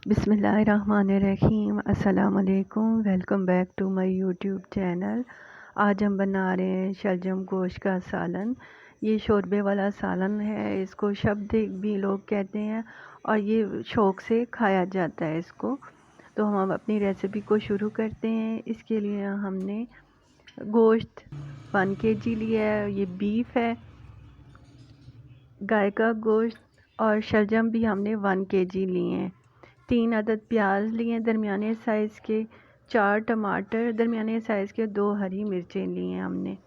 बिस्मिल्लाहिर्रहमानिर्रहीम। अस्सलाम वालेकुम। Welcome back to my YouTube channel. आज हम बना रहे हैं शलजम गोश्त का सालन। ये शोरबे वाला सालन है, इसको शब्द भी लोग कहते हैं और ये शौक़ से खाया जाता है इसको। तो हम अपनी रेसिपी को शुरू करते हैं। इसके लिए हमने गोश्त 1 kg लिया है, ये बीफ है, गाय का गोश्त, और शलजम भी हमने 1 kg लिए हैं। 3 अदद प्याज लिए दरमियाने साइज़ के, 4 टमाटर दरमियाने साइज़ के, 2 हरी मिर्चें ली हैं हमने।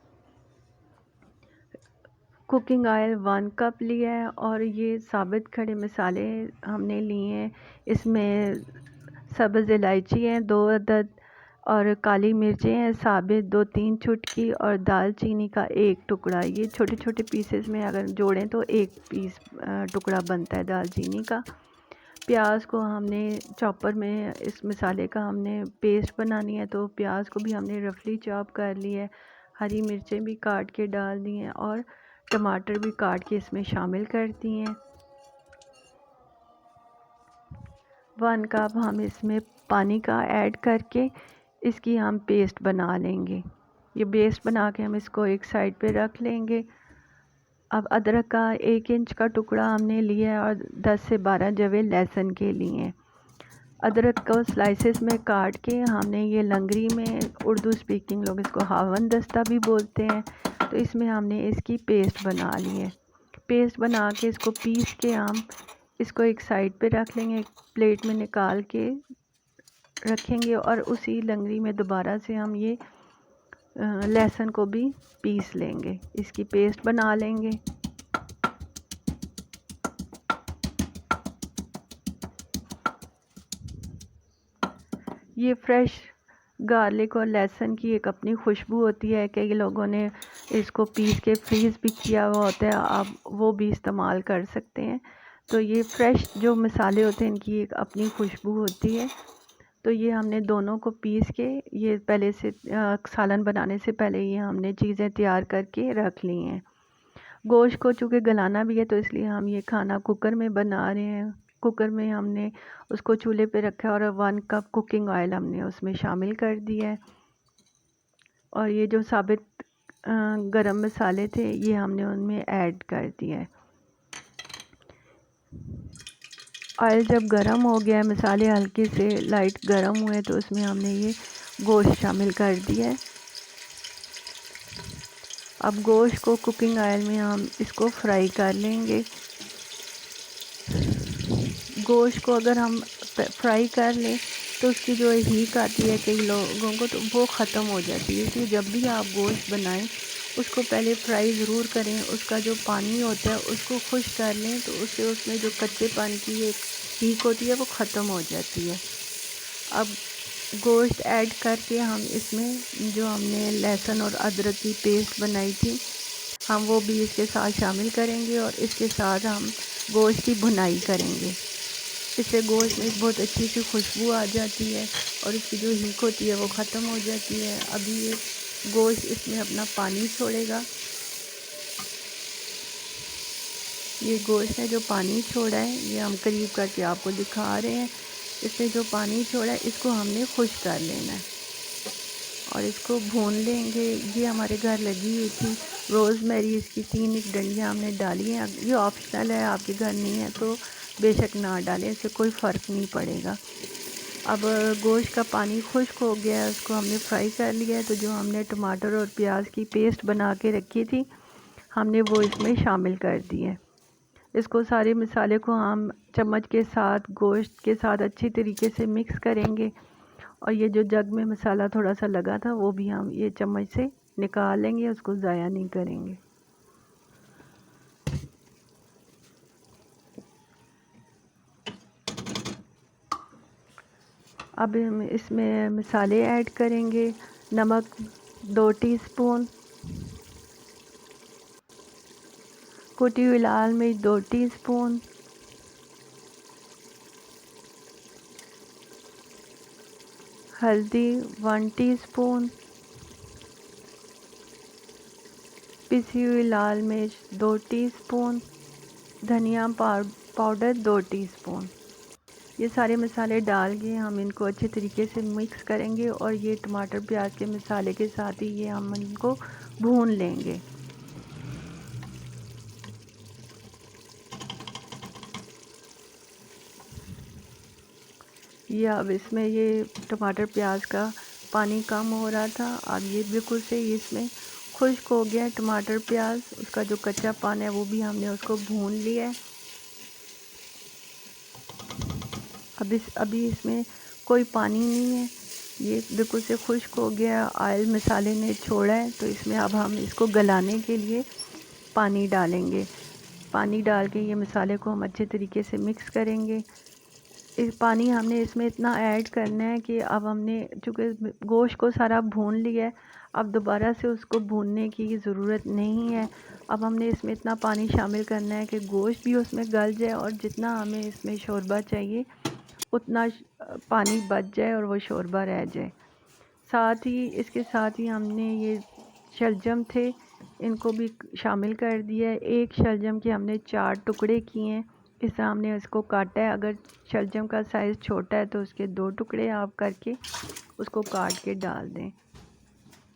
कुकिंग ऑयल 1 कप लिया है और ये साबित खड़े मसाले हमने लिए हैं। इसमें सब्ज़ इलायची है 2 अदद, और काली मिर्चें हैं साबित 2-3 चुटकी, और दालचीनी का 1 टुकड़ा। ये छोटे छोटे पीसेस में अगर जोड़ें तो 1 पीस टुकड़ा बनता है दालचीनी का। प्याज को हमने चॉपर में, इस मसाले का हमने पेस्ट बनानी है, तो प्याज को भी हमने रफली चॉप कर लिया है। हरी मिर्चें भी काट के डाल दी हैं और टमाटर भी काट के इसमें शामिल कर दिए हैं। 1 कप हम इसमें पानी का ऐड करके इसकी हम पेस्ट बना लेंगे। ये पेस्ट बना के हम इसको एक साइड पे रख लेंगे। अब अदरक का 1 इंच का टुकड़ा हमने लिया है और 10 से 12 जवे लहसुन के लिए हैं। अदरक को स्लाइसेस में काट के हमने ये लंगरी में, उर्दू स्पीकिंग लोग इसको हावन दस्ता भी बोलते हैं, तो इसमें हमने इसकी पेस्ट बना ली है। पेस्ट बना के इसको पीस के हम इसको एक साइड पे रख लेंगे, एक प्लेट में निकाल के रखेंगे, और उसी लंगरी में दोबारा से हम ये लहसुन को भी पीस लेंगे, इसकी पेस्ट बना लेंगे। ये फ्रेश गार्लिक और लहसुन की एक अपनी खुशबू होती है। कई लोगों ने इसको पीस के फ्रीज़ भी किया हुआ होता है, आप वो भी इस्तेमाल कर सकते हैं। तो ये फ्रेश जो मसाले होते हैं इनकी एक अपनी खुशबू होती है। तो ये हमने दोनों को पीस के, ये पहले से सालन बनाने से पहले ये हमने चीज़ें तैयार करके रख ली हैं। गोश्त को चूँकि गलाना भी है तो इसलिए हम ये खाना कुकर में बना रहे हैं। कुकर में हमने उसको चूल्हे पे रखा है और 1 कप कुकिंग ऑयल हमने उसमें शामिल कर दिया है। और ये जो साबित गरम मसाले थे ये हमने उनमें ऐड कर दिया है। ऑयल जब गरम हो गया है, मसाले हल्के से लाइट गरम हुए, तो उसमें हमने ये गोश्त शामिल कर दिया है। अब गोश्त को कुकिंग ऑयल में हम इसको फ्राई कर लेंगे। गोश्त को अगर हम फ्राई कर लें तो उसकी जो हीक आती है कई लोगों को, तो वो ख़त्म हो जाती है। इसलिए जब भी आप गोश्त बनाएं उसको पहले फ्राई ज़रूर करें। उसका जो पानी होता है उसको खुश कर लें, तो उससे उसमें जो कच्चेपन की एक हीक होती है वो ख़त्म हो जाती है। अब गोश्त ऐड करके हम इसमें जो हमने लहसुन और अदरक की पेस्ट बनाई थी हम वो भी इसके साथ शामिल करेंगे, और इसके साथ हम गोश्त की भुनाई करेंगे। इससे गोश्त में एक बहुत अच्छी सी खुशबू आ जाती है और इसकी जो हीक होती है वो ख़त्म हो जाती है। अभी ये गोश्त इसमें अपना पानी छोड़ेगा। ये गोश्त ने जो पानी छोड़ा है ये हम करीब करके आपको दिखा रहे हैं। इसने जो पानी छोड़ा है इसको हमने खुश कर लेना है और इसको भून लेंगे। ये हमारे घर लगी हुई थी रोज़मेरी, इसकी 3 डंडियाँ हमने डाली हैं। ये ऑप्शनल है, आपके घर नहीं है तो बेशक ना डालें, इससे कोई फ़र्क नहीं पड़ेगा। अब गोश्त का पानी खुश्क हो गया है, उसको हमने फ्राई कर लिया है। तो जो हमने टमाटर और प्याज की पेस्ट बना के रखी थी हमने वो इसमें शामिल कर दी है। इसको सारे मसाले को हम चम्मच के साथ गोश्त के साथ अच्छी तरीके से मिक्स करेंगे, और ये जो जग में मसाला थोड़ा सा लगा था वो भी हम ये चम्मच से निकाल लेंगे, उसको ज़ाया नहीं करेंगे। अब हम इसमें मसाले ऐड करेंगे। नमक 2 टीस्पून, कुटी हुई लाल मिर्च 2 टीस्पून, हल्दी 1 टीस्पून, पिसी हुई लाल मिर्च 2 टीस्पून, धनिया पाउडर 2 टीस्पून। ये सारे मसाले डाल के हम इनको अच्छे तरीके से मिक्स करेंगे और ये टमाटर प्याज के मसाले के साथ ही ये हम इनको भून लेंगे। ये अब इसमें ये टमाटर प्याज का पानी कम हो रहा था, अब ये बिल्कुल से इसमें खुश्क हो गया टमाटर प्याज। उसका जो कच्चा पानी है वो भी हमने उसको भून लिया है। अभी इसमें कोई पानी नहीं है, ये बिल्कुल से खुश्क हो गया, ऑयल मसाले ने छोड़ा है। तो इसमें अब हम इसको गलाने के लिए पानी डालेंगे। पानी डाल के ये मसाले को हम अच्छे तरीके से मिक्स करेंगे। इस पानी हमने इसमें इतना ऐड करना है कि अब हमने चूँकि गोश्त को सारा भून लिया है, अब दोबारा से उसको भूनने की ज़रूरत नहीं है। अब हमने इसमें इतना पानी शामिल करना है कि गोश्त भी उसमें गल जाए और जितना हमें इसमें शोरबा चाहिए उतना पानी बच जाए और वो शोरबा रह जाए। साथ ही इसके साथ ही हमने ये शलजम थे इनको भी शामिल कर दिया है। एक शलजम के हमने 4 टुकड़े किए हैं, इस तरह हमने इसको काटा है। अगर शलजम का साइज़ छोटा है तो उसके 2 टुकड़े आप करके उसको काट के डाल दें।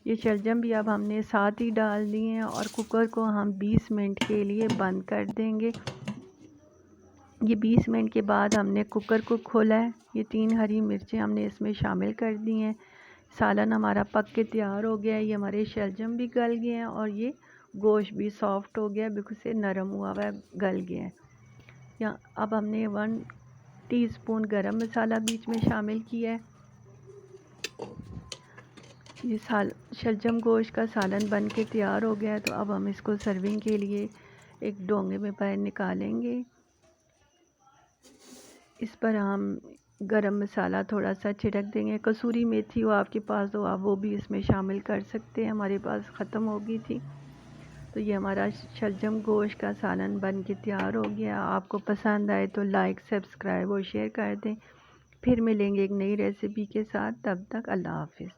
ये शलजम भी अब हमने साथ ही डाल दिए हैं और कुकर को हम 20 मिनट के लिए बंद कर देंगे। ये 20 मिनट के बाद हमने कुकर को खोला है। ये 3 हरी मिर्चें हमने इसमें शामिल कर दी हैं। सालन हमारा पक के तैयार हो गया है। ये हमारे शलजम भी गल गए हैं और ये गोश्त भी सॉफ्ट हो गया है, बिल्कुल से नरम हुआ हुआ है, गल गया है। या अब हमने 1 टीस्पून गरम मसाला बीच में शामिल किया है। ये शलजम गोश्त का सालन बन के तैयार हो गया है। तो अब हम इसको सर्विंग के लिए एक डोंगे में बाहर निकालेंगे। इस पर हम गरम मसाला थोड़ा सा छिड़क देंगे। कसूरी मेथी हो आपके पास तो आप वो भी इसमें शामिल कर सकते हैं, हमारे पास ख़त्म हो गई थी। तो ये हमारा शलजम गोश्त का सालन बन के तैयार हो गया। आपको पसंद आए तो लाइक, सब्सक्राइब और शेयर कर दें। फिर मिलेंगे एक नई रेसिपी के साथ, तब तक अल्लाह हाफ़िज़।